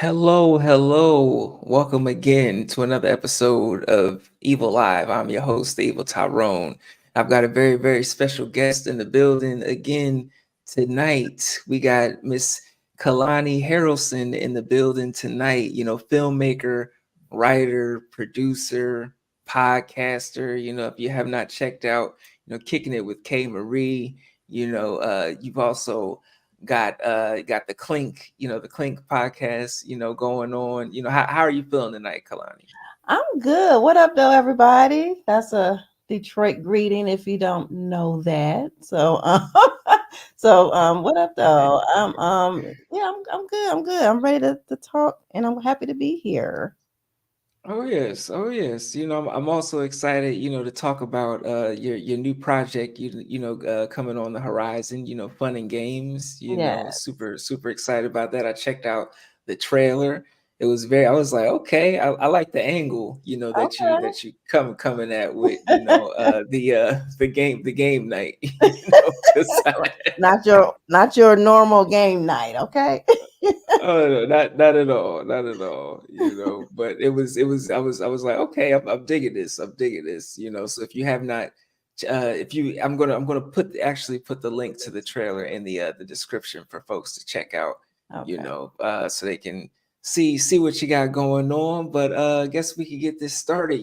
Hello, hello. Welcome again to another episode of Evil Live. I'm your host, the Evil Tyrone. I've got a very, very special guest in the building again tonight. We got Miss Keilani Haralson in the building tonight. Filmmaker, writer, producer, podcaster. If you have not checked out, Kicking It with K Marie, you've also got the Clink podcast, going on. How are you feeling tonight, Kalani? I'm good. What up, though, everybody? That's a Detroit greeting if you don't know that. What up, though? I'm good. I'm good. I'm ready to talk, and I'm happy to be here. Oh yes, oh yes. I'm also excited, to talk about your new project, coming on the horizon, fun and games, Yeah. super excited about that. I checked out the trailer. I was like, okay, I like the angle, that you Okay. that you coming at with, the game night, because Not your normal game night. Okay. oh no, not at all, not at all. But I was like, okay, I'm digging this. I'm digging this. So if you have not, if you, I'm gonna actually put the link to the trailer in the description for folks to check out. Okay. So they can see what you got going on. But I guess we could get this started.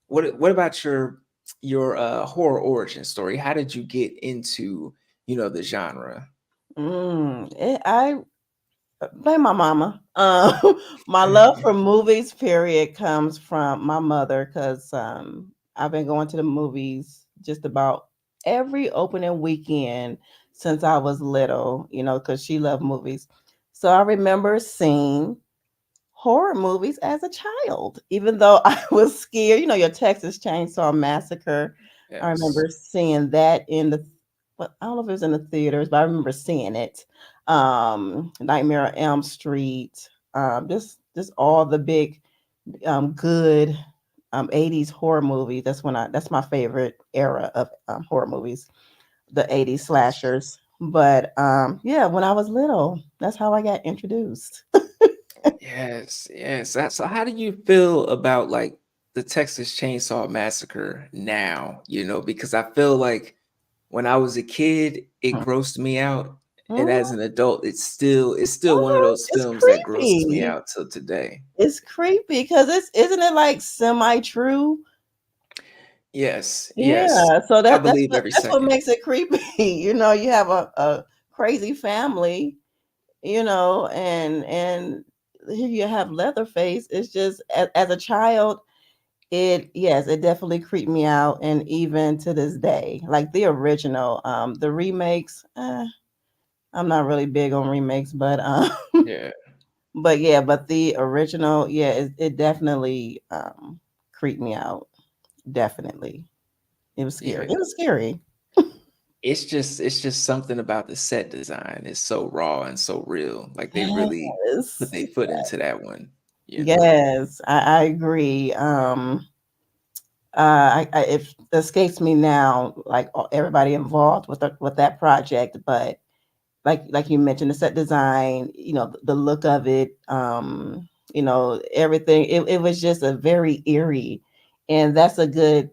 What about your horror origin story? How did you get into the genre? I blame my mama. My love for movies, period, comes from my mother because I've been going to the movies just about every opening weekend since I was little, because she loved movies. So I remember seeing horror movies as a child, even though I was scared. Your Texas Chainsaw Massacre. I Yes. remember seeing that but I don't know if it was in the theaters, but I remember seeing it. Nightmare on Elm Street. Just all the big, good 80s horror movies. That's my favorite era of horror movies, the 80s slashers. But yeah, when I was little, that's how I got introduced. Yes, yes. So how do you feel about like the Texas Chainsaw Massacre now? Because I feel like when I was a kid, it grossed me out, and as Mhm. an adult, it's still one of those It's films that grosses me creepy. out till today. It's creepy because isn't it like semi true? Yes, yes. Yeah. So I that's believe what every that's what second. makes it creepy. You have a crazy family, and here you have Leatherface. It's just as a child, it definitely creeped me out, and even to this day, like the original, the remakes. I'm not really big on remakes, but Yeah, but yeah, but the original, yeah, it definitely creeped me out. Definitely. It was scary. yeah. It was scary. It's just something about the set design. It's so raw and so real. Like they really put Yes. their foot into that one. Yes, I agree. It escapes me now, like everybody involved with that project, but like you mentioned, the set design, the look of it, everything. It was just a very eerie, and that's a good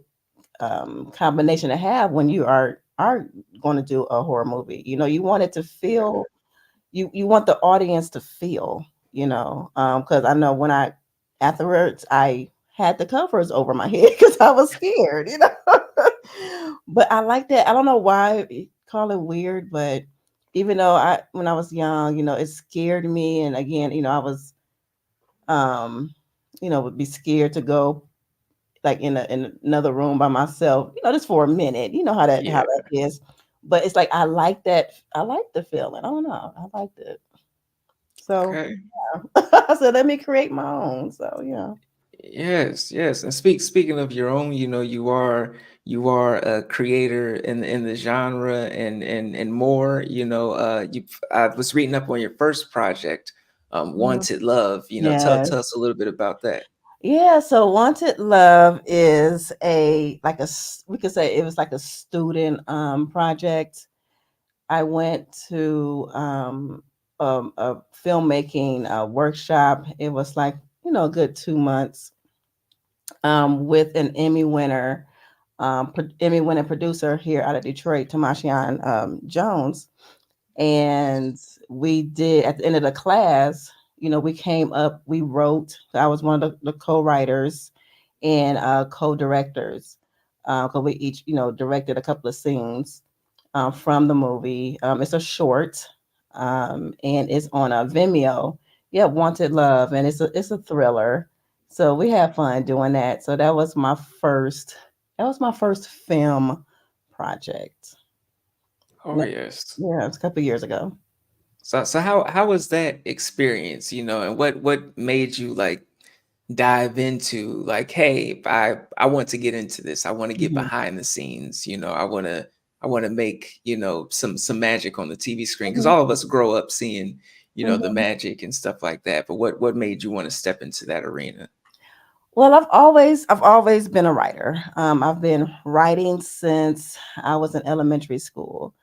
combination to have when you are going to do a horror movie. You want it to feel, you want the audience to feel, because I know when I afterwards I had the covers over my head because I was scared. But I like that. I don't know why call it weird, but even though I when I was young, it scared me, and again, I was um, would be scared to go like in another room by myself, just for a minute. You know how that Yeah. is. But it's like I like that. I like the feeling. I don't know. I liked it. So Okay. I said, let me create my own. So yeah. Yes, yes. And speaking of your own, you are a creator in the genre and more. I was reading up on your first project, Mhm. Wanted Love. Tell Yes. us a little bit about that. Yeah. So Wanted Love is we could say it was like a student project. I went to a filmmaking workshop. It was like, a good 2 months, with an Emmy winner, Emmy winning producer here out of Detroit, Tamashian Jones. And we did, at the end of the class, we came up, we wrote. I was one of the co-writers and co-directors, because we each, directed a couple of scenes from the movie. It's a short, and it's on a Vimeo. Yeah, Wanted Love, and it's a thriller. So we had fun doing that. So that was my first film project. Oh yes. Yeah, it was a couple of years ago. So how was that experience, and what made you like dive into like, hey, I want to get into this. I want to get Mhm. behind the scenes, I want to make, some magic on the TV screen because Mhm. all of us grow up seeing, the Mhm. magic and stuff like that. But what made you want to step into that arena? Well, I've always been a writer. I've been writing since I was in elementary school,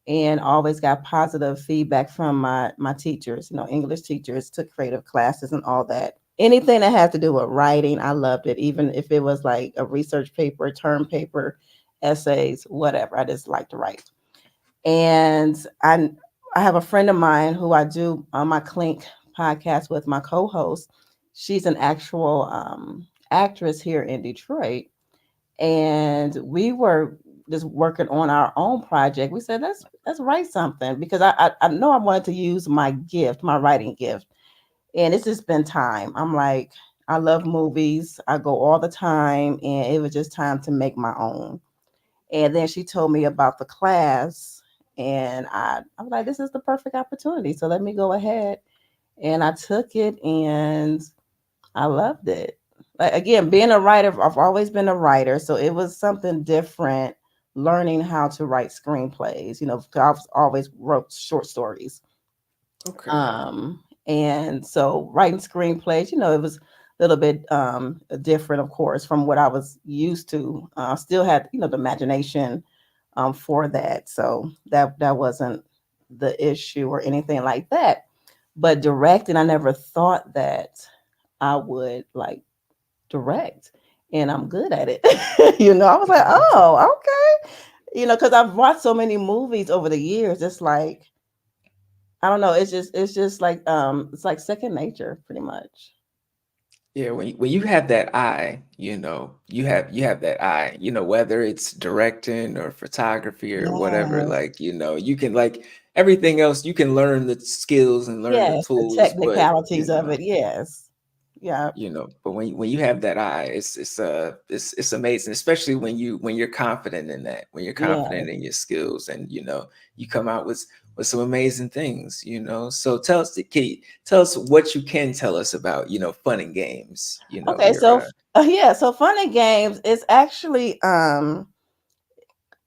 and always got positive feedback from my teachers. English teachers, took creative classes and all that. Anything that had to do with writing, I loved it. Even if it was like a research paper, term paper, essays, whatever. I just like to write. And I have a friend of mine who I do on my Clink podcast with, my co-host. She's an actual actress here in Detroit, and we were just working on our own project. We said, let's write something, because I know I wanted to use my gift, my writing gift, and it's just been time. I'm like, I love movies. I go all the time, and it was just time to make my own. And then she told me about the class, and I was like, this is the perfect opportunity. So let me go ahead. And I took it, and I loved it. Like, again, being a writer, I've always been a writer. So it was something different learning how to write screenplays. 'Cause I've always wrote short stories. Okay. Um, and so writing screenplays, it was a little bit different, of course, from what I was used to. Still had, the imagination for that. So that wasn't the issue or anything like that. But directing, I never thought that I would like direct, and I'm good at it. I was like, oh, okay. Because I've watched so many movies over the years. It's like, I don't know. It's just like it's like second nature, pretty much. Yeah, when you have that eye, you have that eye, whether it's directing or photography or whatever, Yes, like, you can like everything else, you can learn the skills and learn the yes, the tools, but technicalities of it. Yes, yeah, but when you have that eye, it's amazing, especially when you're confident in that, when you're yeah. confident in your skills, and you come out with some amazing things. So tell us what you can tell us about, fun and games, Okay, your so yeah, so Fun and Games is actually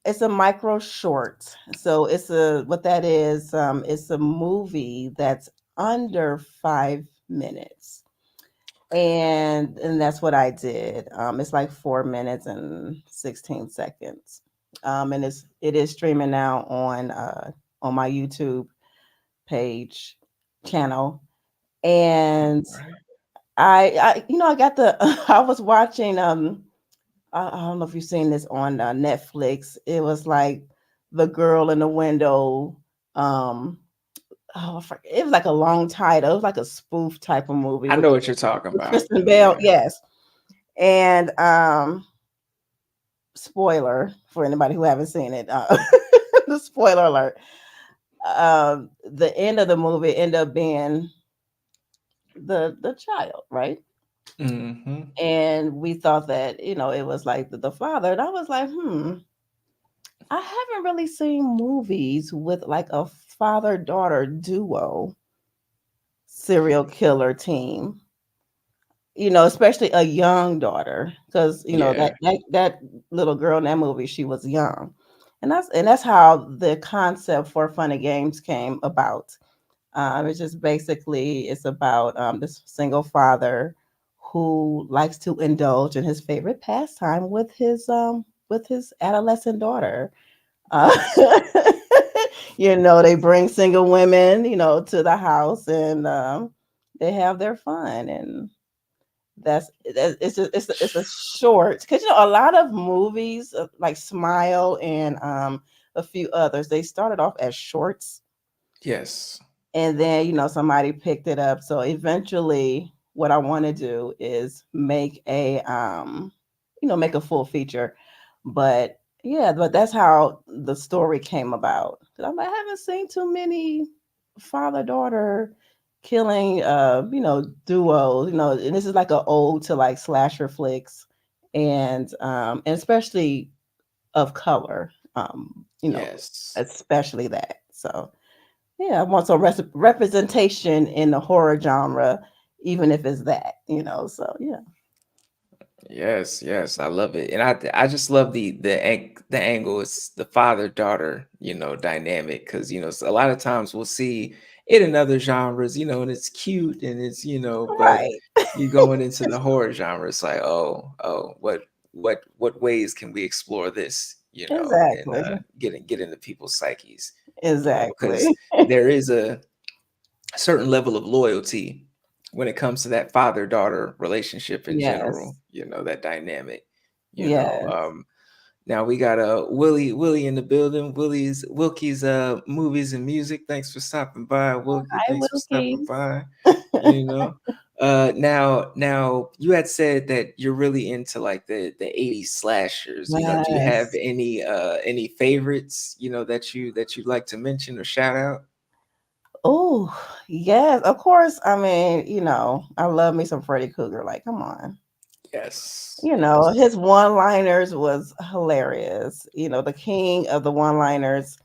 it's a micro short. So it's a what that is. It's a movie that's under 5 minutes, and that's what I did. It's like 4 minutes and 16 seconds, and it is streaming now on my YouTube page channel. And Right. I got the I was watching I don't know if you've seen this on Netflix. It was like the girl in the window. Um, it was like a long title. It was like a spoof type of movie I with, know what you're talking with about. Kristen Bell. Yeah. Yes, and spoiler for anybody who haven't seen it. The spoiler alert. The end of the movie ended up being the child, right? Hmm. And we thought that it was like the father, and I was like, I haven't really seen movies with like a father daughter duo serial killer team. Especially a young daughter, because that, Yeah. that little girl in that movie, she was young, and that's how the concept for Fun and Games came about. It's just basically it's about this single father who likes to indulge in his favorite pastime with his adolescent daughter. Uh, They bring single women, to the house, and they have their fun. And it's a short, because a lot of movies, like Smile and a few others, they started off as shorts, Yes. and then somebody picked it up. So eventually what I want to do is make a full feature. But yeah, but that's how the story came about. 'Cause I haven't seen too many father daughter killing duos, and this is like an ode to like slasher flicks, and especially of color, Yes. especially that. So yeah, I want some representation in the horror genre, even if it's that. So yeah. Yes, yes, I love it, and I just love the angle. It's the father daughter, dynamic, because a lot of times we'll see it in other genres, and it's cute and it's but Right. you going into the horror genre, it's like, oh, what ways can we explore this, and Exactly. get into people's psyches, because Exactly. there is a certain level of loyalty when it comes to that father daughter relationship in Yes. general, that dynamic, you know. Yes. Now we got Willie in the building. Wilkie's movies and music. Thanks for stopping by, Wilkie. Hi, Thanks for stopping Wilkies. by. You know. Now you had said that you're really into like the 80s slashers. Do you have Yes. any favorites, that you'd like to mention or shout out? Oh, yes. Of course. I mean, I love me some Freddy Krueger. Like, come on. Yes. Yes. His one-liners was hilarious. The king of the one-liners.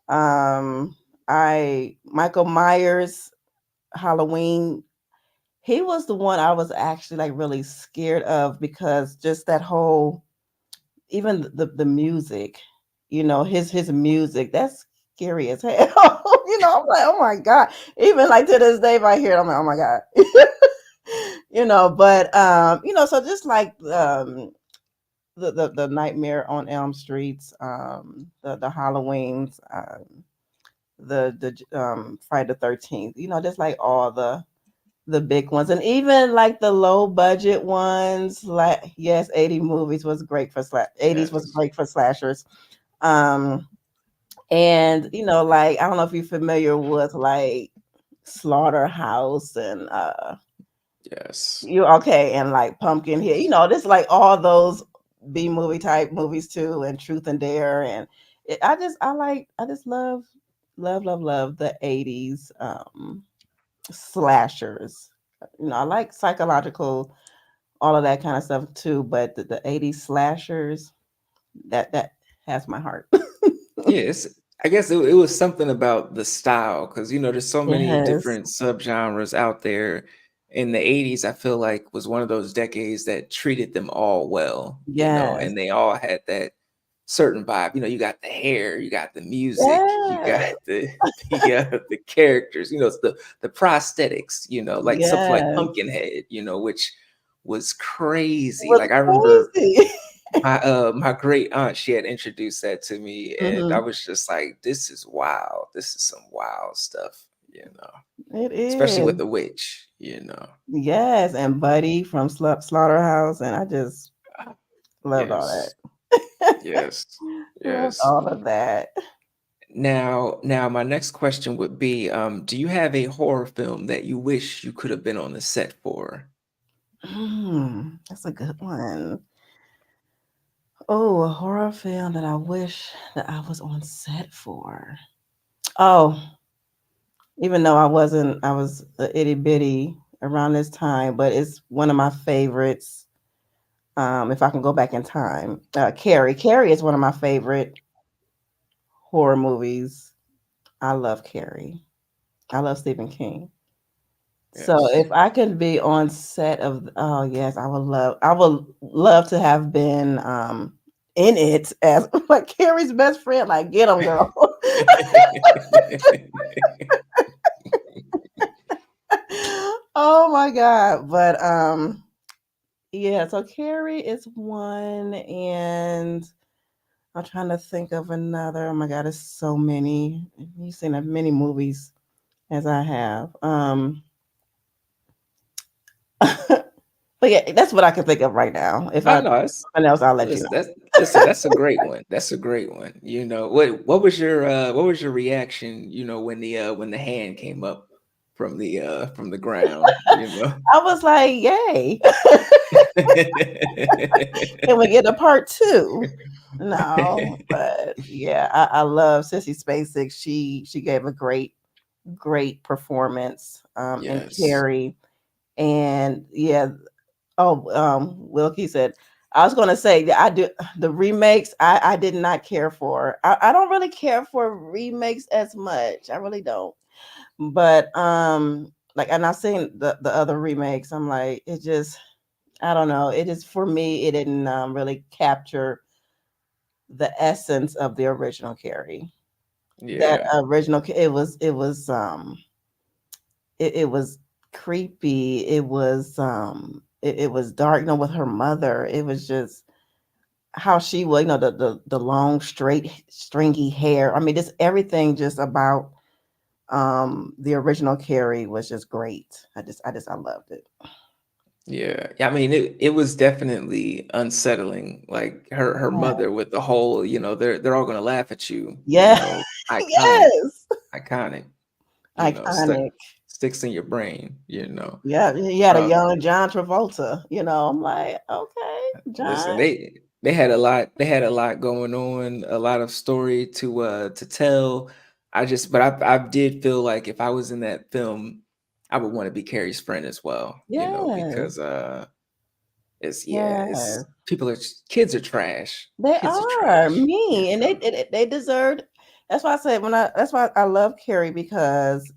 Um, I Michael Myers Halloween. He was the one I was actually like really scared of, because just that whole, even the music, his music, that's scary as hell. I'm like, oh my god. Even like to this day, if I hear it, I'm like, oh my god. But so just like the Nightmare on Elm Streets, the Halloweens, the Friday the 13th, just like all the big ones, and even like the low budget ones. Like, yes, 80s was Yes. great for slashers. Um, and like, I don't know if you're familiar with like Slaughterhouse and Yes. you okay, and like Pumpkinhead, just like all those B movie type movies too, and Truth and Dare, and I just love the 80s slashers. I like psychological, all of that kind of stuff too, but the 80s slashers, that has my heart. Yes, I guess it was something about the style, because there's so many Yes. different subgenres out there. In the 80s, I feel like was one of those decades that treated them all well, Yes. and they all had that certain vibe. You got the hair, you got the music, you got Yes. the characters, it's the prosthetics, like something like Yes. Pumpkinhead, which was crazy. Was Like I remember crazy. my great aunt, she had introduced that to me, and I Hmm. was just like, this is wild. This is some wild stuff, you know, It especially with is. the witch. Yes, and Buddy from Slaughterhouse, and I just Ah, loved all yes, that. yes, Loved yes. all of that. Now my next question would be, do you have a horror film that you wish you could have been on the set for? That's a good one. Oh, a horror film that I wish that I was on set for. Oh, even though I was a itty bitty around this time, but it's one of my favorites. If I can go back in time, Carrie. Carrie is one of my favorite horror movies. I love Carrie. I love Stephen King. So Yes. if I could be on set of, oh yes, I would love to have been in it as like Carrie's best friend. Like, get him, girl. Oh my god. But yeah, so Carrie is one, and I'm trying to think of another. Oh my God, it's so many. You've seen as many movies as I have. But yeah, that's what I can think of right now. If I I know it's something else, I'll let you listen, know. that's a great one. That's a great one. What was your reaction, when the hand came up from the ground, you know? I was like, yay. Can we get a part two? No, but yeah, I love Sissy Spacek. She gave a great performance in Yes. Carrie. And yeah, oh, Wilkie said, I was gonna say that I do the remakes. I did not care for. I don't really care for remakes as much. I really don't. But like, and I've seen the other remakes. I'm like, it just, I don't know. It just, for me, it didn't really capture the essence of the original Carrie. That Yeah. original, it was creepy. It was dark. With her mother, it was just how she was. The long, straight, stringy hair. I mean, just everything just about the original Carrie was just great. I loved it. Yeah. Yeah, I mean, it was definitely unsettling. Like her Yeah. mother with the whole, they're all gonna laugh at you, Yeah. iconic, Yes. iconic, Iconic. sticks in your brain. Yeah, he had a Uh, young John Travolta. I'm like, okay, listen, John. they had a lot going on, a lot of story to tell. I did feel like if I was in that film, I would want to be Carrie's friend as well, Yes, because it's yes. kids are trash. They Kids are are trash, mean, and they deserved. That's why I said That's why I love Carrie, because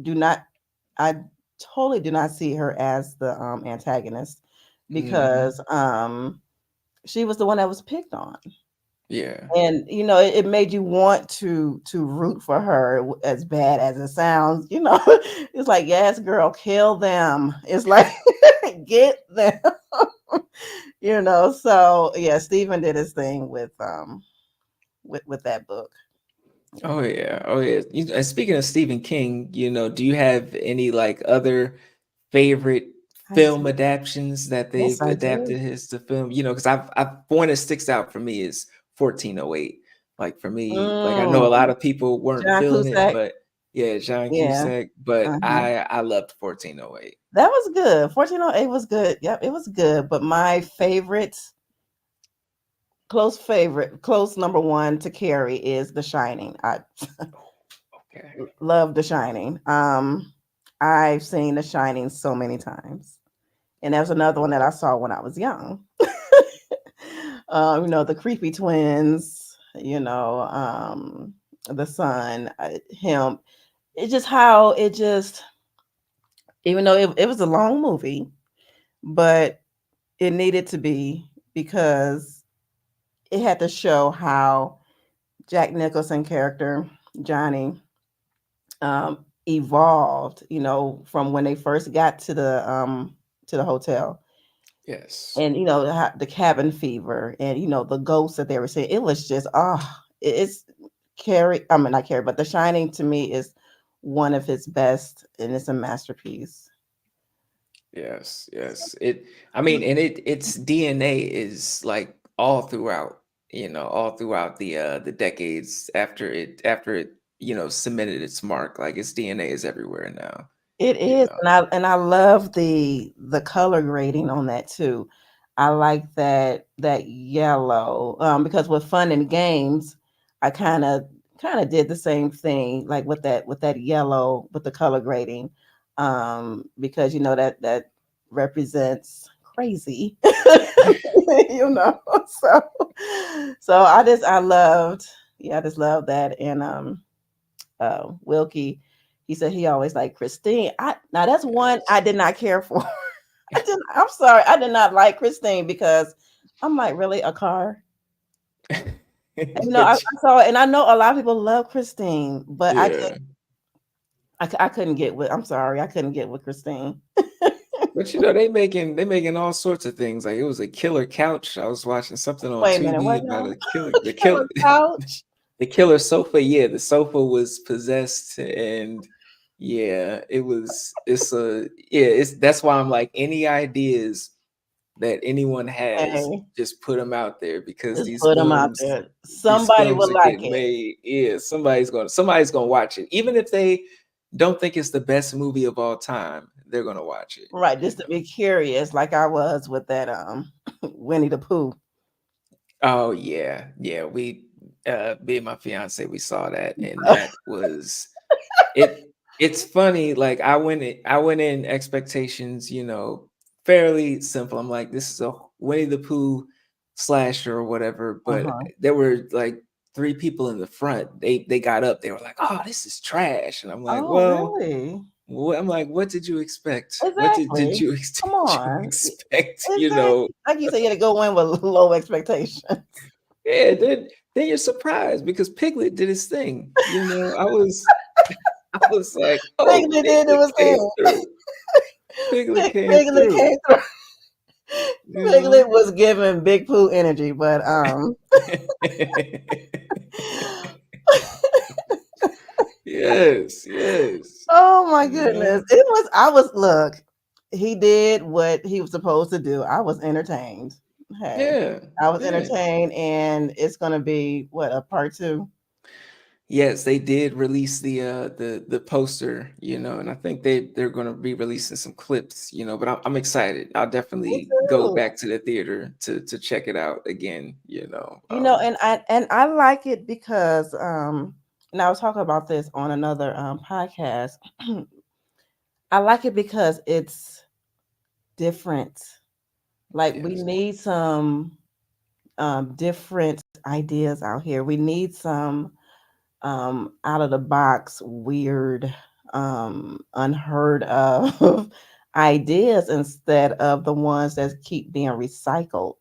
do not. I totally do not see her as the antagonist, Hmm. because she was the one that was picked on. Yeah. And it made you want to root for her, as bad as it sounds. It's like, yes, girl, kill them. It's like, get them. So yeah, Stephen did his thing with that book. Yeah. Oh yeah. Oh yeah. And speaking of Stephen King, do you have any like other favorite I film do. adaptations that Yes, they've I do. adapted his to film? Because I've one that sticks out for me is 1408. Like for me, like I know a Mm, lot of people weren't John feeling it, Cusack. but yeah, John Yeah. Cusack. But Uh-huh. I loved 1408. That was good. 1408 was good. Yep, it was good. But my favorite, close number one to Carrie is The Shining. I Oh, okay. love The Shining. I've seen The Shining so many times, and that was another one that I saw when I was young. The creepy twins. The son, him. It's just how it just, even though it was a long movie, but it needed to be, because it had to show how Jack Nicholson character Johnny um, evolved. From when they first got to the hotel, Yes. and the cabin fever, and the ghosts that they were seeing. It was just, it's Carrie. I mean, not Carrie, but The Shining to me is one of his best, and it's a masterpiece. Yes, yes. I mean, and its DNA is like all throughout, all throughout the decades after it, cemented its mark. Like its DNA is everywhere now, It you is, know. and I love the color grading on that too. I like that yellow, because with Fun and Games, I kind of did the same thing, like with that yellow, with the color grading, because that represents crazy, you know. So I loved, yeah, I just love that. And Wilkie, he said he always liked Christine. Now that's one Yes. I did not care for. I'm sorry, I did not like Christine, because I'm like, really, a car? And, I But saw it, and I know a lot of people love Christine, but yeah. I couldn't get with. I'm sorry, I couldn't get with Christine. But they making all sorts of things. Like it was a killer couch. I was watching something on Wait a minute, TV what about now? a killer the kill Killer couch. the killer sofa. Yeah, the sofa was possessed and yeah, it's that's why I'm like any ideas that anyone has, Hey, just put them out there because just put them out there. these Somebody films would are like getting it. made. Yeah, somebody's gonna watch it. Even if they don't think it's the best movie of all time, they're gonna watch it, Right, you just to know. be curious, like I was with that Winnie the Pooh. Oh yeah, yeah. Me and my fiance, we saw that, and that was it. It's funny. Like I went in expectations, fairly simple. I'm like, this is a Winnie the Pooh slasher or whatever. But Uh-huh. there were like three people in the front. They got up. They were like, oh, this is trash. And I'm like, Oh, well, really? I'm like, what did you expect? What did Exactly. you Come did you on. expect? Exactly. Like you said, you had to go in with low expectations. Yeah, then you're surprised because Piglet did his thing. I was like, oh, Piglet did it Piglet was came thing. through. Piglet came Piglet through, came through. you Piglet know? was giving Big Pooh energy, but Yes, yes. oh my You goodness. know? Look, he did what he was supposed to do. I was entertained. Hey, Yeah, I was yeah. entertained, and it's gonna be what, a part two? Yes, they did release the poster, and I think they're gonna be releasing some clips, but I'm excited. I'll Me definitely go too. back to the theater to check it out again, And I like it because and I was talking about this on another podcast. I like it because it's different. Like we yes. need some different ideas out here. We need some out of the box, weird, unheard of ideas instead of the ones that keep being recycled.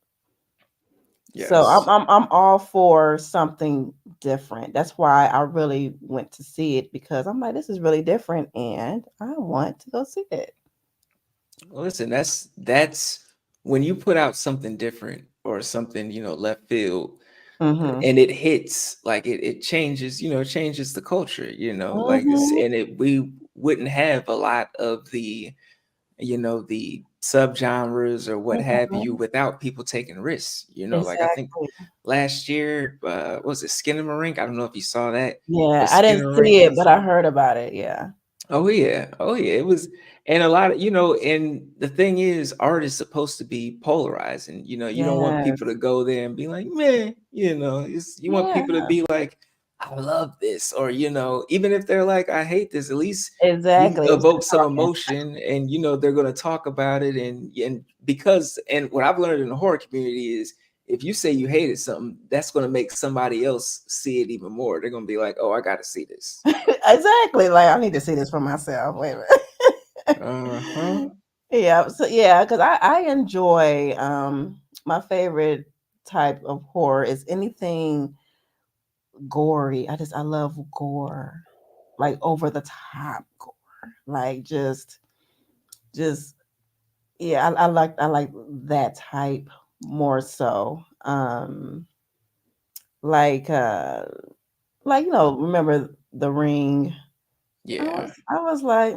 So I'm Yes. I'm I'm all for something different. That's why I really went to see it because I'm like, this is really different, and I want to go see it. Listen, that's when you put out something different or something, left field, Mhm. and it hits, like it changes, it changes the culture, like it's Mhm. and it we wouldn't have a lot of the subgenres or what have you Mhm. without people taking risks, like I think Exactly. last year, what was it, Skinnamarink? I don't know if you saw that, Yeah, but I didn't Skinnamarink see it, was but I heard about it. Yeah. Oh yeah. Oh yeah. It was, and a lot of, and the thing is, art is supposed to be polarizing. You don't want people Yes. to go there and be like, man, you want Yeah. people to be like, I love this, or even if they're like, I hate this, at least you Exactly. It's evoke just some talking. emotion, and they're gonna talk about it, and because and what I've learned in the horror community is if you say you hated something, that's gonna make somebody else see it even more. They're gonna be like, oh, I gotta see this. Exactly. Like I need to see this for myself. Wait a minute. Uh-huh. Yeah. So yeah, because I enjoy my favorite type of horror is anything gory. I love gore, like over the top gore, like just yeah. I like that type more so. Like remember The Ring? I Yeah. was I was like,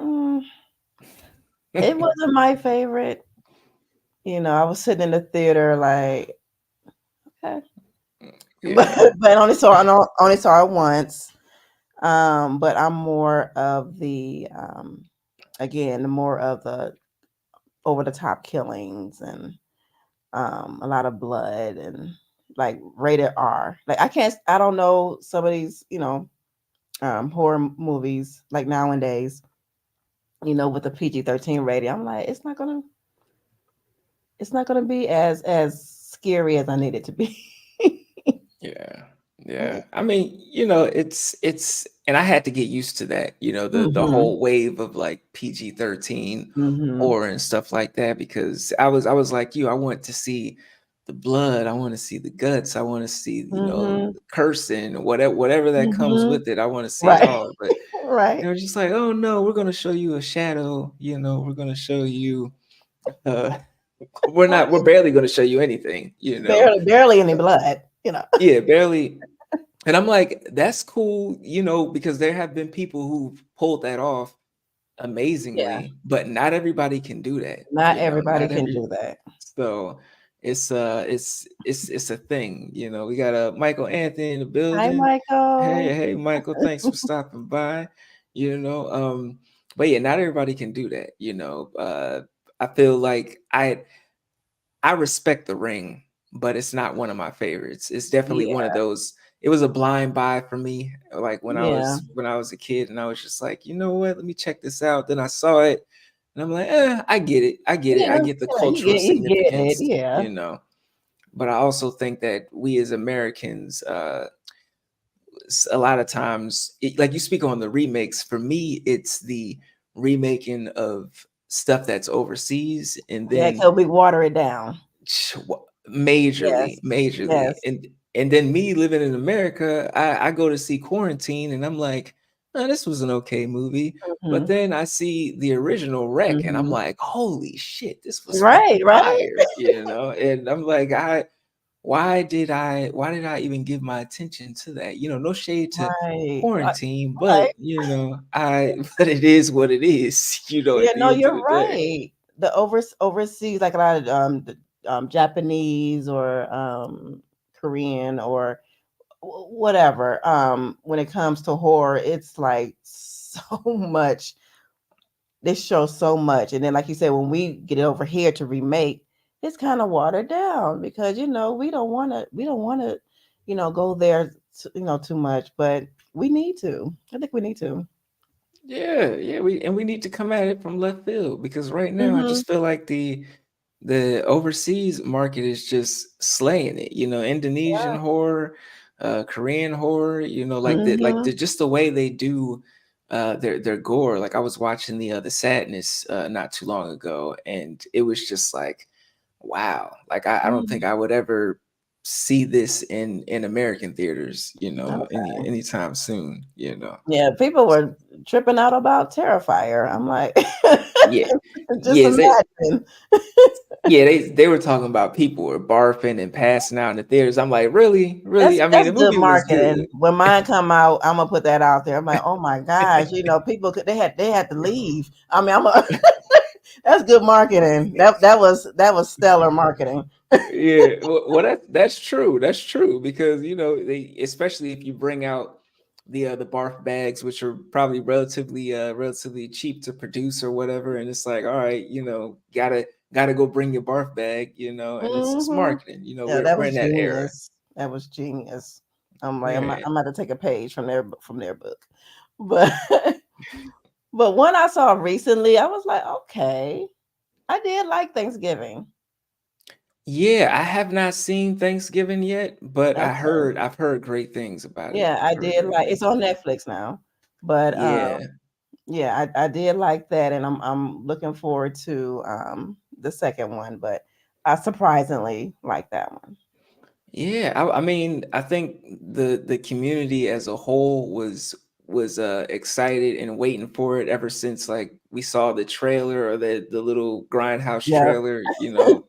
it wasn't my favorite. I was sitting in the theater like, okay, but Yeah. but I only saw it once. But I'm more of the again, more of the over the top killings and a lot of blood and like rated R. Like I don't know some of these, horror movies like nowadays, with the PG-13 rating. I'm like, it's not gonna be as scary as I need it to be. Yeah. Yeah. I mean, it's and I had to get used to that, the Mhm. whole wave of like PG-13 Mhm. horror and stuff like that because I was like you, I want to see the blood, I want to see the guts, I want to see, Mhm. cursing, whatever that comes Mhm. with it. I want to see it Right. all. But Right. they were just like, "Oh no, we're going to show you a shadow, we're going to show you." Uh, we're barely going to show you anything, you know. Barely any blood, you know. Yeah, barely. And I'm like, that's cool, you know, because there have been people who pulled that off Yeah, amazingly, but not everybody can do that, not you know, everybody not can every do that. so it's a thing, you know. We got a Michael Anthony in the Hi, building. Michael. Hey, Michael, thanks for stopping by. You know, but yeah, not everybody can do that, you know. I feel like I respect The Ring, but it's not one of my favorites. It's definitely one of Yeah, those. It was a blind buy for me, like yeah, when I was a kid, and I was just like, you know what? Let me check this out. Then I saw it, and I'm like, I get it. I get it. I yeah, get the yeah. cultural You get it. significance, Yeah, you know. But I also think that we as Americans, a lot of times, like you speak on the remakes. For me, it's the remaking of stuff that's overseas, and yeah. then So we water it down. majorly, Yes, majorly, yes. and then me living in America, I go to see Quarantine, and I'm like, oh, this was an okay movie, but Hmm. then I see the original Wreck, and I'm Hmm. like, holy shit, this was Right, fucking right, fire, you know, and I'm like, why did I even give my attention to that? You know, no shade to right, Quarantine, but right. you know, but it is what it is, you know, Yeah, at the no, end of you're the day. right. The overseas, like a lot of Japanese or Korean or whatever. When it comes to horror, it's like so much. They show so much, and then like you said, when we get it over here to remake, it's kind of watered down because we don't want to go there too much, but we need to. I think we need to. Yeah, yeah, we need to come at it from left field because right now I Hmm. just feel like the overseas market is just slaying it. You know, Indonesian horror, Korean horror. You know, Hmm. just the way they do their gore. Like I was watching the Sadness not too long ago, and it was just like, wow. Like I don't think I would ever see this in American theaters. You know, anytime soon. You know. Yeah, people were tripping out about Terrifier. I'm like, Yeah. just Yes, imagine. they were talking about people were barfing and passing out in the theaters. I'm like, really? Really? I mean, That's the good movie was marketing. good. When mine come out, I'm gonna put that out there. I'm like, oh my gosh, people they had to leave. I mean, that's good marketing. That was stellar marketing. Yeah, well, that's true. That's true because you know they, especially if you bring out the barf bags, which are probably relatively cheap to produce or whatever, and it's like, all right, you know, gotta go bring your barf bag, you know, and it's Hmm. marketing. You know, Yeah, that we're was in that era. genius. That was genius. I'm like, Yeah. I'm about to take a page from their book, but but one I saw recently, I was like, okay, I did like Thanksgiving. Yeah, I have not seen Thanksgiving yet, but Okay. I've heard great things about it. Yeah, I've I heard did great like it's things on about it. Netflix now. But Yeah. yeah, I did like that, and I'm looking forward to the second one, but I surprisingly like that one. Yeah, I mean, I think the community as a whole was excited and waiting for it ever since like we saw the trailer or the little grindhouse Yeah. trailer, you know,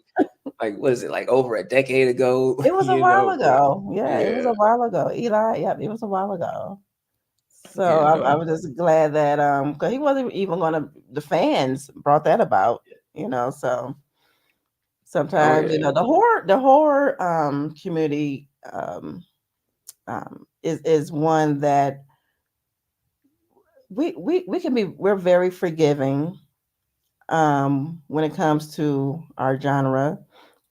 like what is it, like over a decade ago, It was a you while know, but ago. Yeah, it was yeah, a while ago. Eli, yep, it was a while ago. So you I know. was just glad that because he wasn't even gonna the fans brought that about. So Oh sometimes yeah. the horror community is one that we can be we're very forgiving when it comes to our genre,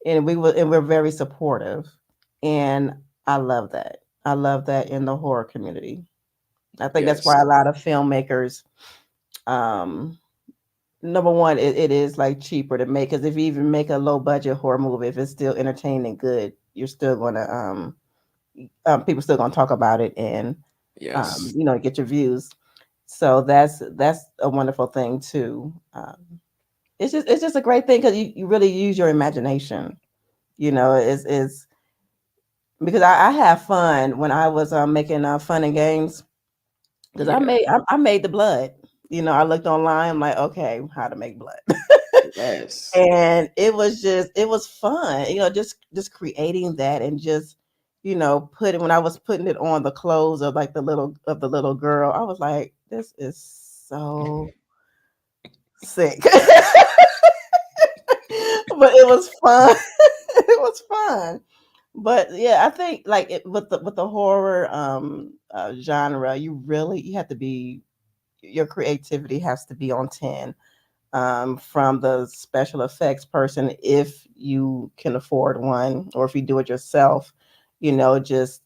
and we're very supportive, and I love that in the horror community. I think that's why Yes. a lot of filmmakers, um number one, it is like cheaper to make, because if you even make a low budget horror movie, if it's still entertaining and good, you're still gonna people still gonna talk about it, and Yes. get your views. So that's a wonderful thing too. It's just a great thing because you really use your imagination. It's because I have fun when I was making fun and games, because I Yeah. made I, I made the blood. I looked online. I'm like, okay, how to make blood. Yes. And it was fun, just creating that and just, putting when I was putting it on the clothes of like the little girl, I was like, this is so sick. But it was fun. It was fun. But yeah, I think like with the horror genre, you have to be your creativity has to be on 10, from the special effects person if you can afford one, or if you do it yourself, just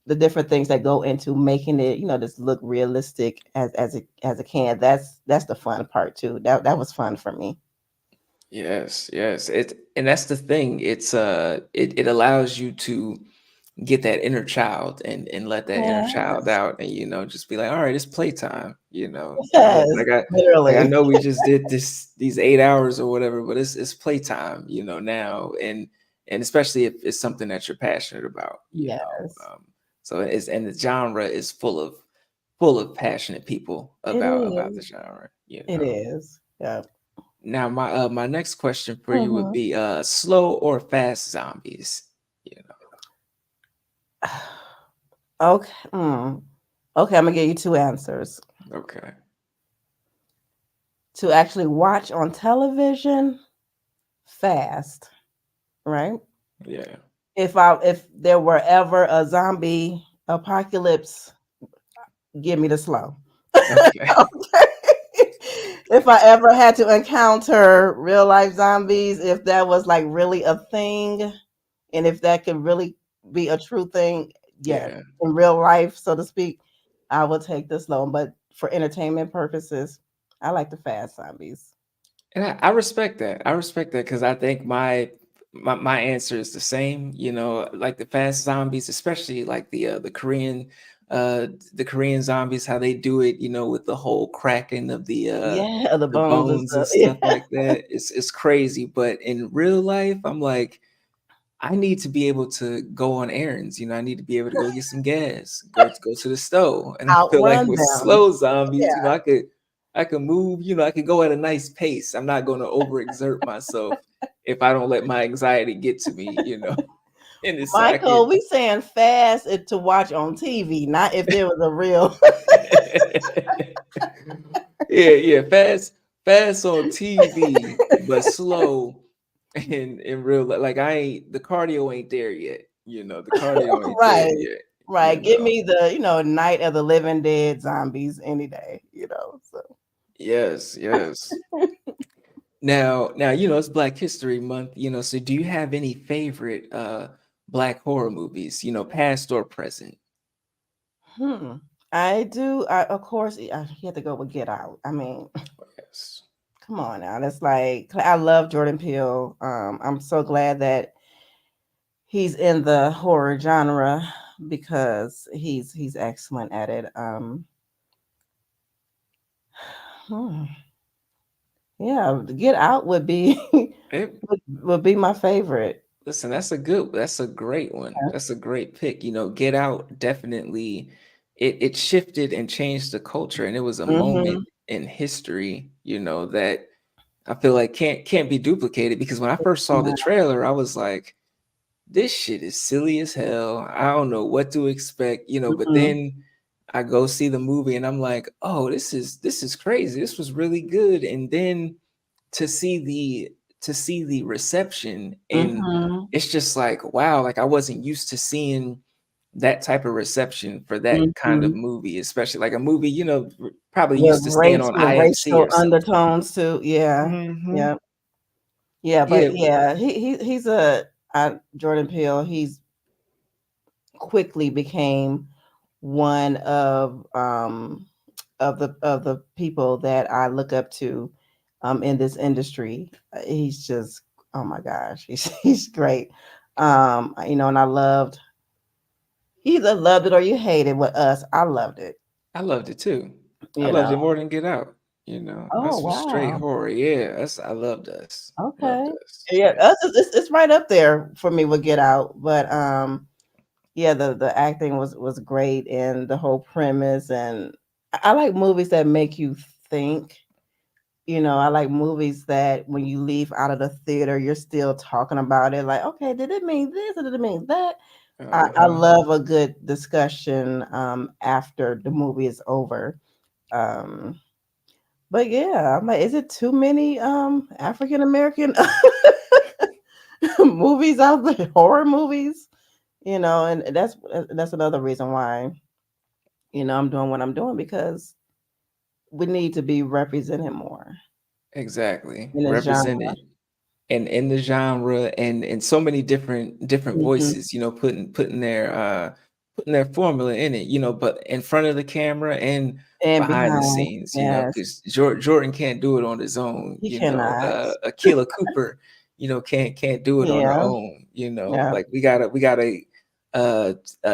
the different things that go into making it, just look realistic as it can. That's the fun part too. That was fun for me. Yes, yes. And that's the thing. It allows you to get that inner child and let that inner child Yes. out, and just be like, all right, it's playtime, Yes, like I literally. know we just did these 8 hours or whatever, but it's playtime, now, and especially if it's something that you're passionate about. Yes, So and the genre is full of passionate people it about the is. genre. It is. Yeah. Now my next question for you would Hmm. be slow or fast zombies, you Okay. Okay, I'm gonna give you two answers. Okay. To actually watch on television, fast, right? Yeah. If there were ever a zombie apocalypse, give me the slow. Okay. Okay. If I ever had to encounter real life zombies, if that was like really a thing, and if that could really be a true thing, yes, Yeah. in real life, so to speak, I would take the slow. But for entertainment purposes, I like the fast zombies. And I respect that. I respect that because I think my answer is the same. Like the fast zombies, especially like the Korean zombies, how they do it. With the whole cracking of Yeah, the the bones and bones and stuff. stuff like that. It's crazy. But in real life, I'm like, I need to be able to go on errands. I need to be able to go get some gas, go to the stove. And I feel like Outrun with them. slow zombies, Yeah. I could move, I could go at a nice pace. I'm not going to overexert myself if I don't let my anxiety get to me, and it's so I Michael, can we saying fast to watch on TV, not if there was a real. Yeah, yeah, fast on TV, but slow in real life. Like the cardio ain't there yet. The cardio ain't there Right. yet, Right. Give me the, Night of the Living Dead zombies any day. So Yes, yes. Now, it's Black History Month, so do you have any favorite Black horror movies, past or present? hmm. I do. Of course, you have to go with Get Out. I mean, Yes. come on now. That's like I love Jordan Peele. I'm so glad that he's in the horror genre because he's excellent at it. Hmm, yeah, Get Out would be It, would be my favorite. listen, that's a great one. That's a great pick. Get Out definitely it shifted and changed the culture, and it was a moment Mm-hmm. in history, that I feel like can't be duplicated, because when I first saw the trailer, I was like, this shit is silly as hell. I don't know what to expect, but Mm-hmm. then I go see the movie and I'm like, oh, this is crazy. This was really good. And then to see the reception, and Mm-hmm. it's just like, wow, like I wasn't used to seeing that type of reception for that kind of Mm-hmm. with especially like a movie, probably With used to seeing on IFC racial or something. undertones too. Yeah. Hmm. Yeah. Yeah. Yeah, But yeah, he's a Jordan Peele. He's quickly became one of the people that I look up to in this industry. He's just, oh my gosh, he's great. And I loved, either loved it or you hate it with us. I loved it. I loved it too. I You loved know. it more than Get Out. Oh Us was straight wow. horror. Yeah, I loved us. Loved Okay. us. Yeah, us Yes. it's right up there for me with Get Out, but yeah, the acting was great, and the whole premise, and I like movies that make you think, I like movies that when you leave out of the theater, you're still talking about it. Like, okay, did it mean this or did it mean that? I Uh-huh. love a good discussion after the movie is over. Um, but yeah, I'm like, is it too many African American movies out there, horror movies? And that's another reason why I'm doing what I'm doing, because we need to be represented more Exactly. in the genre. Represented and in the genre and so many different Hmm. voices, putting their formula in it, but in front of the camera and And behind the behind, scenes, yes, because Jordan can't do it on his own, you cannot. Akila Cooper, can't do it on her Yeah, own, yeah, like we gotta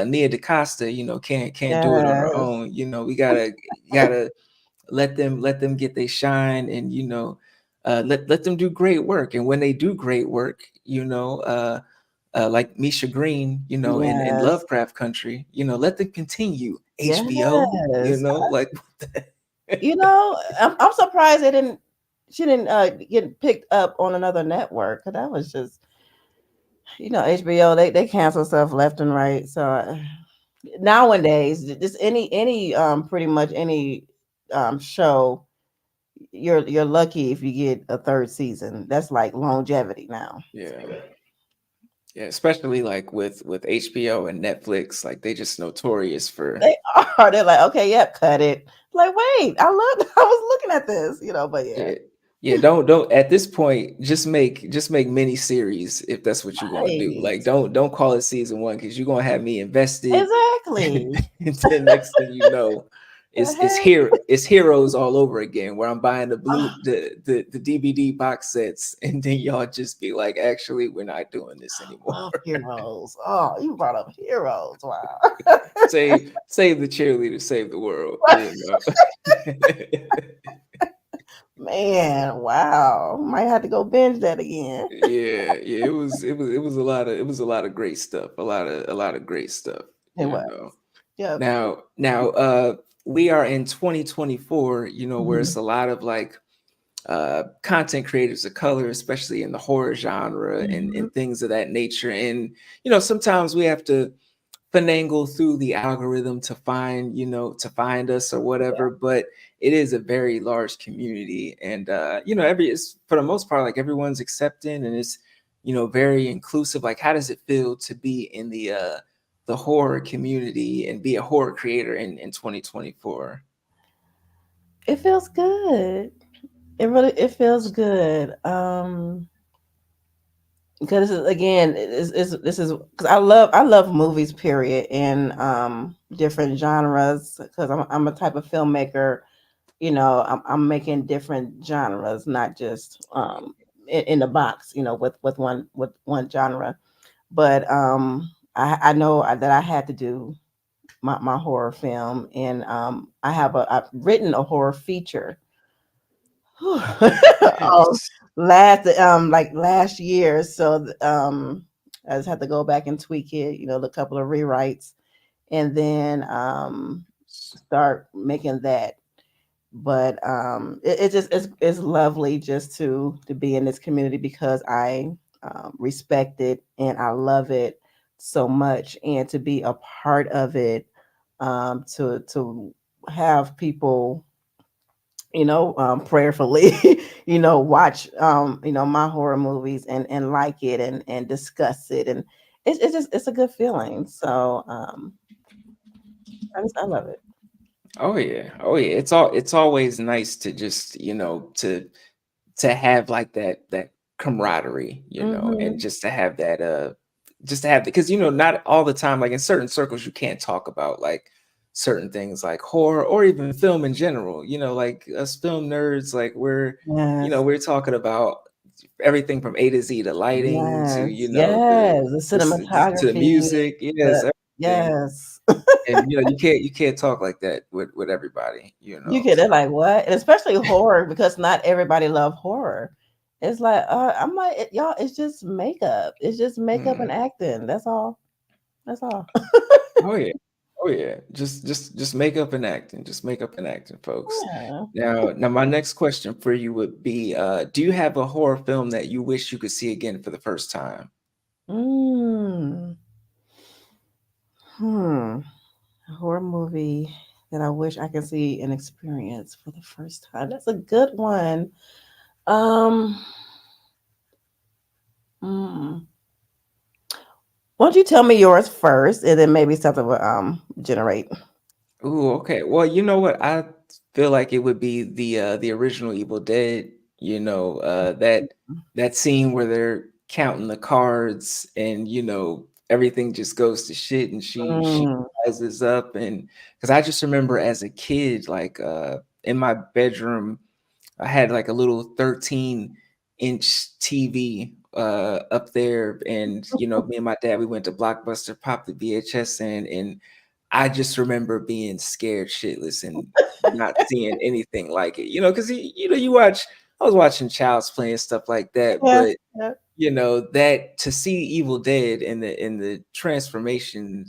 Nia DaCosta, can't do it on her yes. own, we gotta let them get their shine, and let them do great work, and when they do great work, like Misha Green, in Yes, Lovecraft Country, let them continue. HBO, yes. like I'm surprised she didn't get picked up on another network, because that was just, HBO, they cancel stuff left and right. So nowadays, just any pretty much any show, you're lucky if you get a third season. That's like longevity now. yeah, yeah, especially like with HBO and Netflix, like they just notorious for. They are. They're like, okay, yep, cut it. Like, wait, I was looking at this, but yeah. Yeah. Yeah, don't at this point just make mini series if that's what you're gonna do. Right. Like don't call it season one because you're gonna have me invested. And Exactly. then next thing you know, The heck? it's heroes all over again where I'm buying the blue Oh, the DVD box sets, and then y'all just be like, actually, we're not doing this anymore. love heroes. Oh, you brought up heroes. Wow. Save the cheerleader, save the world, Man, wow. Might have to go binge that again. Yeah, yeah, it was a lot of great stuff. A lot of great stuff, It you was. know. Yep. Now we are in 2024, where Hmm. it's a lot of like content creators of color, especially in the horror genre Hmm. and things of that nature. And sometimes we have to finagle through the algorithm to find us or whatever, but it is a very large community, and every it's for the most part like everyone's accepting, and it's very inclusive. Like, how does it feel to be in the horror community and be a horror creator in 2024? It feels good. It feels good. Because again, this is because I love movies, period, and different genres, because I'm a type of filmmaker. I'm making different genres, not just in the box, with one genre. But I know that I had to do my horror film, and I've written a horror feature. um, Nice. last year. So I just had to go back and tweak it, a couple of rewrites, and then start making that. But it just it's lovely just to be in this community, because I respect it and I love it so much, and to be a part of it, to have people, prayerfully, watch, my horror movies, and like it, and discuss it, and it's a good feeling. So I love it. Oh yeah, oh yeah. It's always nice to just to have like that camaraderie, and Hmm. just to have because not all the time, like in certain circles you can't talk about like certain things like horror or even film in general, like us film nerds, like Yes, we're talking about everything from A to Z, to lighting to yes, the yes. The to the cinematography, music, yes, the everything. yes. And you can't talk like that with everybody, You get so it, like what, and especially horror, because not everybody love horror. It's like I'm like, y'all. It's just makeup. It's just makeup and mm. acting. That's all. That's all. Oh yeah. Oh Oh yeah, just make up and acting, just make up and acting, folks. Yeah. Now my next question for you would be, do you have a horror film that you wish you could see again for the first time? Mm. Hmm. A horror movie that I wish I could see and experience for the first time. That's a good one. Um. mm. Why don't you tell me yours first, and then maybe something will generate. Ooh, okay. Well, you know what? I feel like it would be the original Evil Dead, that scene where they're counting the cards and everything just goes to shit and she Mm. rises up. And because I just remember as a kid, like in my bedroom I had like a little 13-inch TV up there, and me and my dad, we went to Blockbuster, popped the VHS in, and I just remember being scared shitless and not seeing anything like it. Because you watch. I was watching Child's Play and stuff like that, Yeah. but Yeah. that to see Evil Dead and the transformation,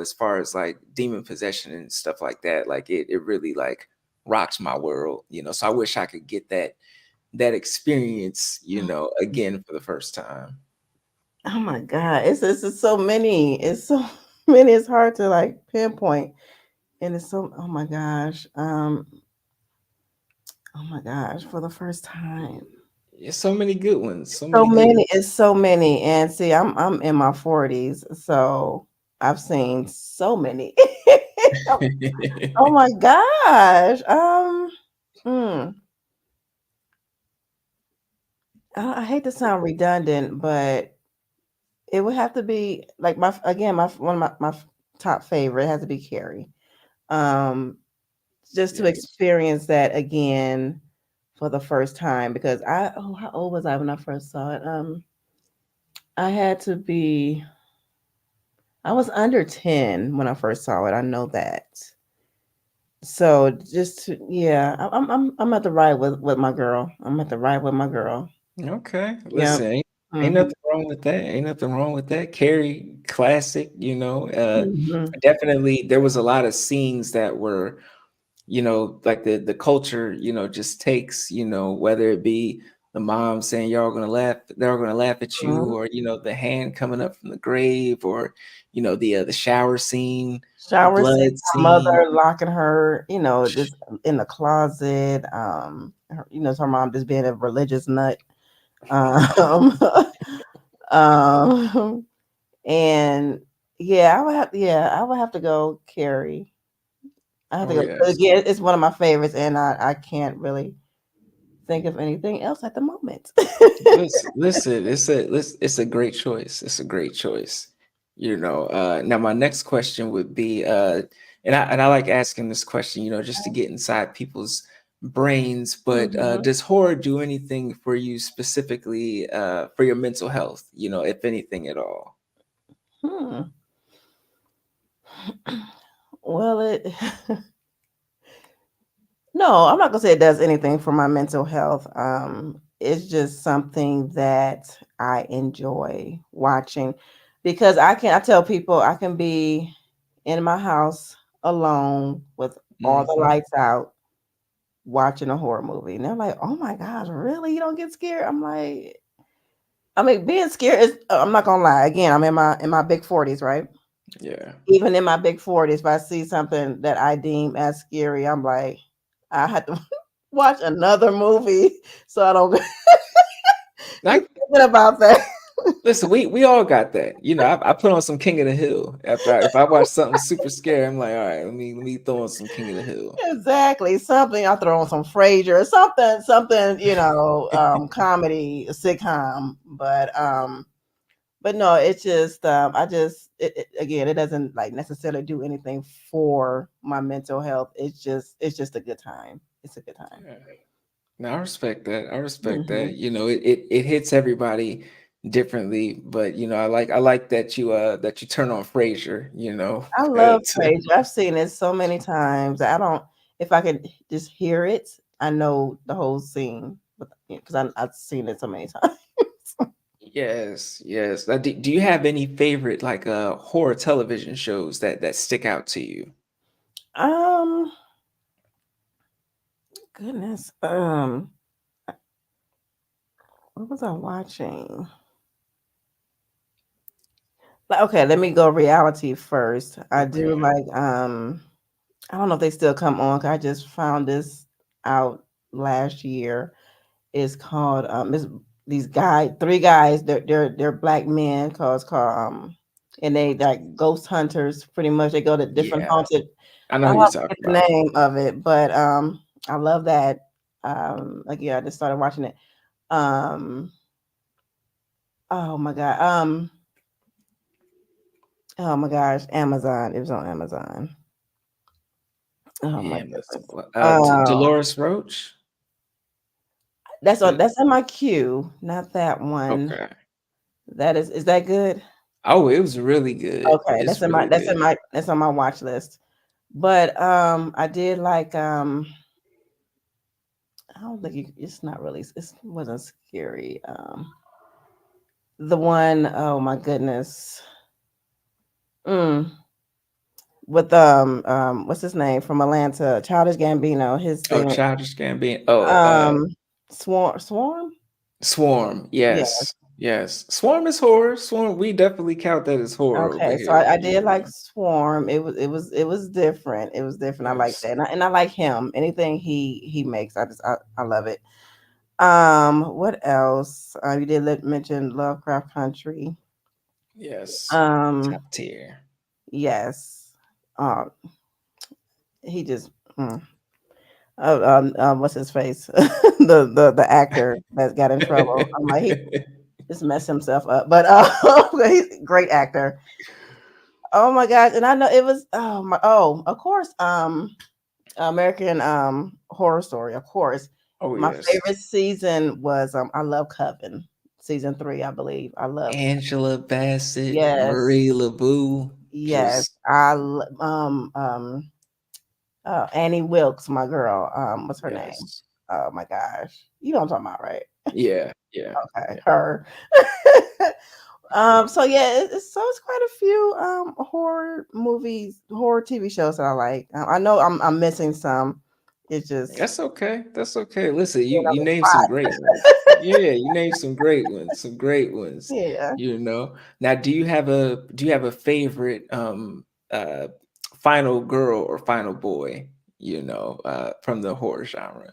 as far as like demon possession and stuff like that, like it really like rocks my world. So I wish I could get that experience, again for the first time. Oh my God. It's so many. It's so many. It's hard to like pinpoint. And it's so oh my gosh. Oh my gosh, for the first time. Yeah, so many good ones, so So many good many, it's so many. And see, I'm in my 40s, so I've seen so many. Oh ones. my gosh. Mm, I hate to sound redundant, but it would have to be like my again, my one of my top favorite has to be Carrie. Um, just to Yes. experience that again for the first time because how old was I when I first saw it? I had to be I was under 10 when I first saw it. I know that. So just to, yeah, I'm at the ride with my girl. I'm at the ride with my girl. Okay. Yep. Listen, ain't Mhm. nothing wrong with that. Ain't nothing wrong with that. Carrie, classic, Mhm. definitely there was a lot of scenes that were, like the culture, just takes, whether it be the mom saying they're all gonna laugh at you, Mhm. or the hand coming up from the grave, or the shower scene, the Shower scene, blood her scene. mother locking her, just in the closet. Her mom just being a religious nut. Um, um, and yeah, I would have to go Carrie. I have to Oh go. But yes. again, it's one of my favorites, and I can't really think of anything else at the moment. Listen, it's a great choice. It's a great choice. Now my next question would be, and I like asking this question, just to get inside people's brains, but Mhm. does horror do anything for you specifically for your mental health, if anything at all? Hmm. Well, it no, I'm not gonna say it does anything for my mental health. It's just something that I enjoy watching because I tell people I can be in my house alone with all the Hmm. lights out watching a horror movie. And they're like, "Oh my gosh, really? You don't get scared?" I'm like, I mean, being scared is I'm not gonna lie. Again, I'm in my big 40s, right? Yeah. Even in my big 40s, if I see something that I deem as scary, I'm like, I had to watch another movie so I don't be I thinking about that. Listen, we all got that. I put on some King of the Hill after if I watch something super scary. I'm like, all right, let me throw on some King of the Hill. Exactly. Something I throw on some Frasier, something, comedy, sitcom. But no, it's just I just again, it doesn't like necessarily do anything for my mental health. It's just a good time. It's a good time. Yeah. No, I respect that. I respect Hmm. that. It hits everybody differently, but I like that you turn on Frasier, I love to Frasier. I've seen it so many times. I don't if I can just hear it, I know the whole scene, because I've seen it so many times. Yes, yes. Do you have any favorite like horror television shows that stick out to you? Um, goodness. What was I watching? Like, okay, let me go reality first. I do Okay. like I don't know if they still come on. 'Cause I just found this out last year. It's called it's these guys, three guys, they're black men called and they like ghost hunters pretty much. They go to different Yeah, haunted. I know I who you're have to talking get the about. name of it, but I love that. Like yeah, I just started watching it. Um oh my god. Oh my gosh, Amazon. It was on Amazon. Oh my Yeah, goodness. Dolores Roach. The That's in my queue, not that one. Okay. That is that good? Oh, it was really good. Okay, It's really good. that's on my watch list. But I did like I don't think it's not really it wasn't scary. The one, oh my goodness. Mm, with what's his name from Atlanta, Childish Gambino, his Oh, thing Childish Gambino. Oh, um Swarm? Swarm. Yeah. Yes, yes. Swarm is horror. Swarm. We definitely count that as horror over Okay, so here. I You did like know. Swarm. It was different. It was different. I like Yes. that, and I like him. Anything he makes, I love it. What else? You did mention Lovecraft Country. Yes. Um, Top tier. yes. Uh, he just what's his face? The actor that got in trouble. I'm like he just messed himself up, but he's a great actor. Oh my gosh, and I know it was of course American Horror Story, of course. Oh My yes. favorite season was I love Coven, season 3, I believe. I love Angela Bassett, yes, Marie LeBeau, yes. just Annie Wilkes, my girl. What's her name? yes. Oh my gosh. You know what I'm talking about, right? Yeah, yeah, Okay, yeah. her. So yeah, it's quite a few horror movies, horror TV shows that I like. I know I'm missing some. It's just That's okay. That's okay. Listen, being on you the named some great ones. spot. Yeah, you named some great ones. Some great ones. Yeah. You know. Now, do you have a favorite uh final girl or final boy, from the horror genre?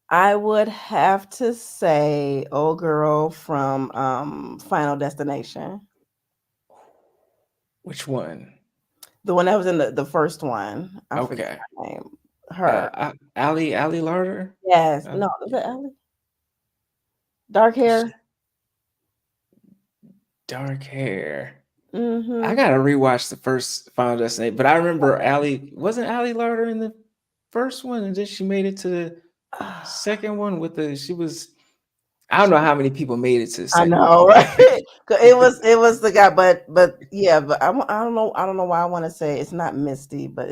I would have to say old girl from Final Destination. Which one? The one that was in the first one. I forget Okay. her name. Her. Ali Larder? Yes. Uh, No, is yeah. that Ellie? Dark hair. Dark hair. I Mm-hmm. gotta rewatch the first Final Destination, but I remember Ali wasn't Ali Larder in the first one, and then she made it to the second one with the she was I don't know how many people made it to the I second one. know, right? 'Cause it was the guy, but yeah, but I don't know why I want to say it's not Misty, but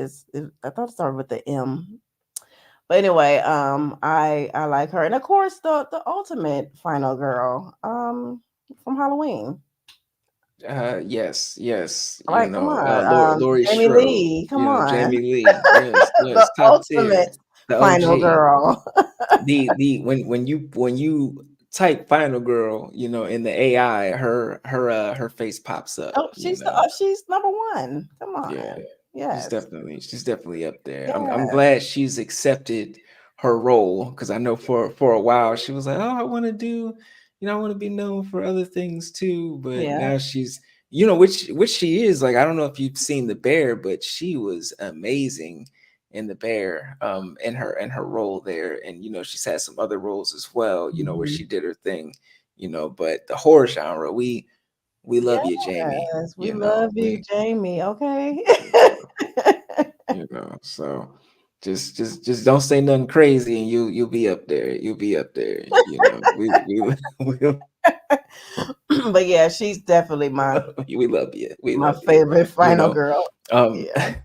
I thought it started with the M. But anyway, I like her, and of course the ultimate final girl, from Halloween. Yes, yes, Like, come on, Laurie Jamie Strode, Lee, come on, Jamie Lee, yes, the yes, top tier, ultimate the final OG. girl. The when you type final girl, in the AI, her face pops up, Oh, she's number one. Come Yeah, on, yes, she's definitely up there. I'm yes, glad she's accepted her role because I know for a while she was like, oh, I want to do, I want to be known for other things too. But yeah, now she's, which she is. Like, I don't know if you've seen The Bear, but she was amazing in The Bear, in her role there. And she's had some other roles as well, where mhm. she did her thing. But the horror genre, we love you, Jamie. Yes, we love you, We Jamie. Okay. So just don't say nothing crazy and you'll be up there. You'll be up there. We But yeah, she's definitely we love you. We my love you. favorite You final know. girl. Um Yeah.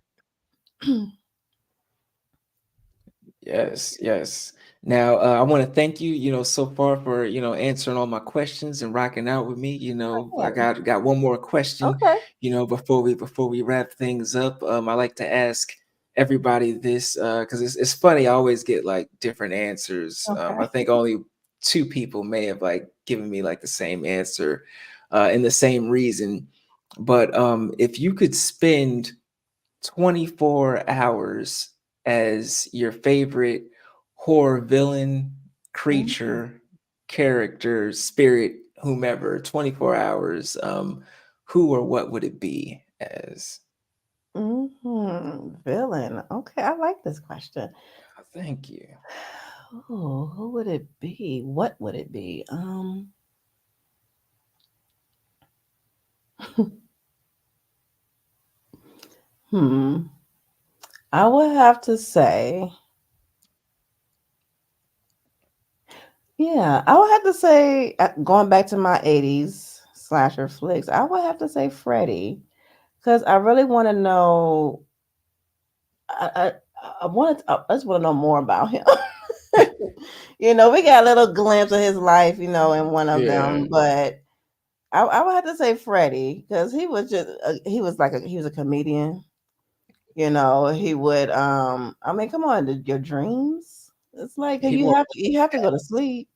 yes, yes. Now, I want to thank you, so far for, answering all my questions and rocking out with me. I Yeah. got one more question, Okay. before we wrap things up. I like to ask everybody this because it's funny. I always get like different answers. I Okay. think only two people may have like given me like the same answer, and the same reason. But if you could spend 24 hours as your favorite horror villain, Mhm. creature, character, spirit, whomever, 24 hours, who or what would it be as? Villain. Okay, I like this question. Thank you. Oh, who would it be? What would it be? Hmm. I would have to say, yeah, I would have to say, going back to my 80s slasher flicks, I would have to say Freddy. Because I really want to know, I, I, I just want to know more about him. We got a little glimpse of his life, in one of Yeah. them, but I would have to say Freddie because he was just he was a comedian. He would I mean, come on, your dreams. It's like He wore you have to go to sleep.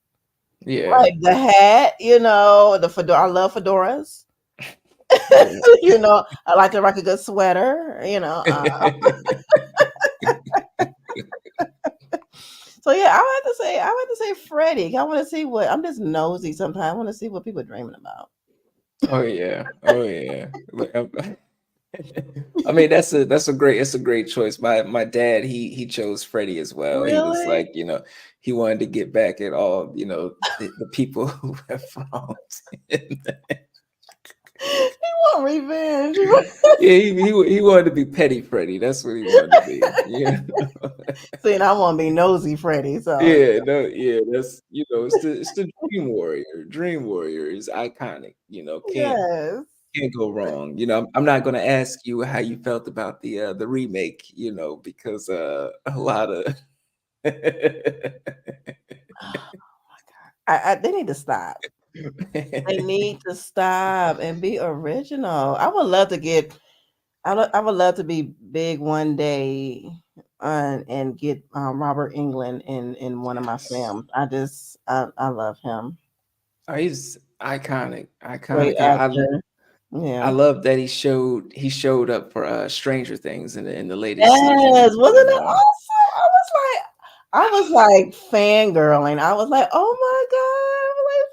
yeah. Like the hat, the fedora. I love fedoras. Yeah. I like to rock a good sweater. So yeah, I would have to say Freddie. I want to see what I'm just nosy sometimes. I want to see what people are dreaming about. Oh yeah. Oh yeah. I mean, that's a great choice. My dad, he chose Freddie as well. He was Really? like, he wanted to get back at all, the people who have wronged him. He want revenge. Yeah, he wanted to be petty Freddie. That's what he wanted to be. Yeah. See, and I want to be nosy Freddie. So Yeah, no, yeah, that's it's the Dream Warrior. Dream Warrior is iconic. yes. Can't go wrong. I'm not gonna ask you how you felt about the remake, because a lot of They need to stop. They need to stop and be original. I would love to get. I would love to be big one day, and get Robert England in one of my Yes. films. I love him. Oh, he's iconic, Great iconic. actor. I Yeah. love that he showed up for Stranger Things in the latest season. Yes, wasn't it awesome? I was like fangirling. I was like, oh my god, I was like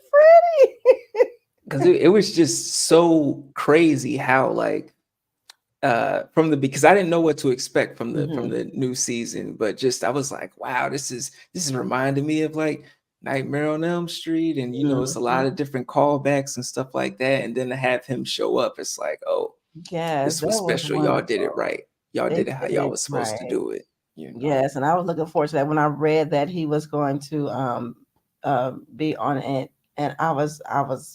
Freddie. Because it was just so crazy how like from the because I didn't know what to expect from the from hmm the new season, but just I was like, wow, this is reminding me of like Nightmare on Elm Street, and it's a lot of hmm different callbacks and stuff like that. And then to have him show up, it's like, oh, Yes, this that was was special. Y'all did it wonderful. right. Y'all They did it how did y'all it was supposed to right. do it. Yes, and I was looking forward to that when I read that he was going to be on it, and I was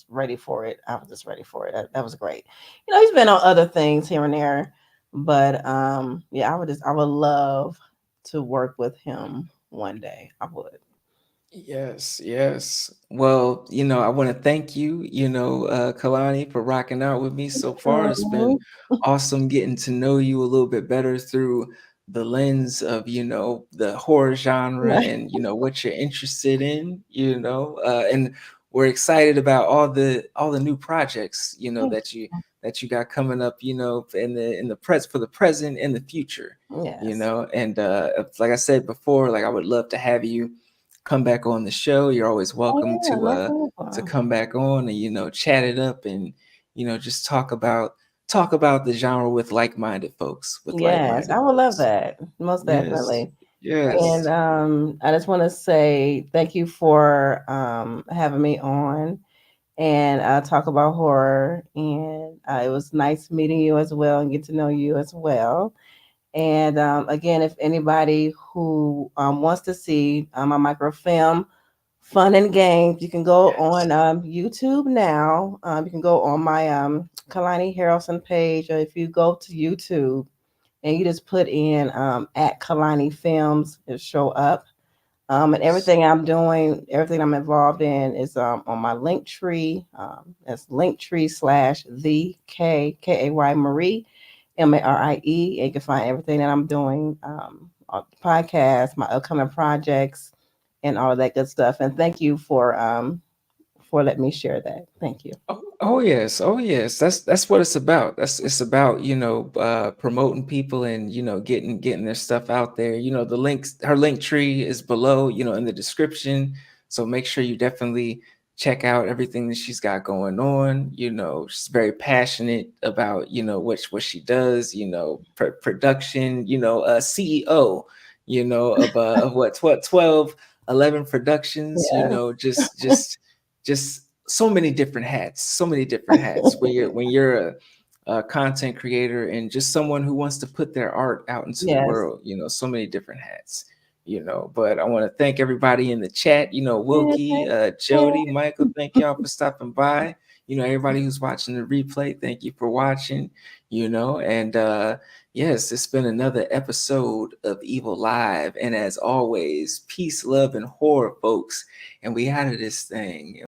ready for it. I was just ready for it. That was great. He's been on other things here and there, but yeah, I would love to work with him one day. I would. Yes, yes. Well, I want to thank you, Kalani, for rocking out with me so far. It's been Mhm. awesome getting to know you a little bit better through the lens of, the horror genre Right. and, what you're interested in, and we're excited about all the new projects, Thank that you got coming up, for the present and the future, you. Yes. and like I said before, like I would love to have you come back on the show. You're always Oh welcome yeah, to no to problem. come back on and chat it up and just talk about the genre with like-minded folks, Yes, I would love that. Most Yes. definitely. And Yes. I just want to say thank you for having me on and talk about horror. And it was nice meeting you as well and get to know you as well. And again, if anybody who wants to see my microfilm, Fun and Games, you can go Yes. on YouTube now. You can go on my Kalani Haralson page, or if you go to YouTube and you just put in at Keilani Films, it'll show up. And everything I'm doing, everything I'm involved in is on my link tree. That's linktree/the Kay Marie Marie. And you can find everything that I'm doing, on the podcast, my upcoming projects, and all of that good stuff. And thank you for letting me share that. Thank you. Oh yes, oh yes. That's what it's about. That's It's about, promoting people and, getting their stuff out there. The links, her link tree is below, in the description. So make sure you definitely check out everything that she's got going on. She's very passionate about, what she does, production, CEO, of what 12, 11 productions, Yes. just so many different hats, so many different hats when you're a content creator and just someone who wants to put their art out into the Yes. world. So many different hats. But I want to thank everybody in the chat. Yeah, Wilkie, yeah. Jody, Michael, thank y'all for stopping by. Everybody who's watching the replay, thank you for watching. And yes, it's been another episode of Evil Live, and as always, peace, love, and horror, folks. And we out of this thing.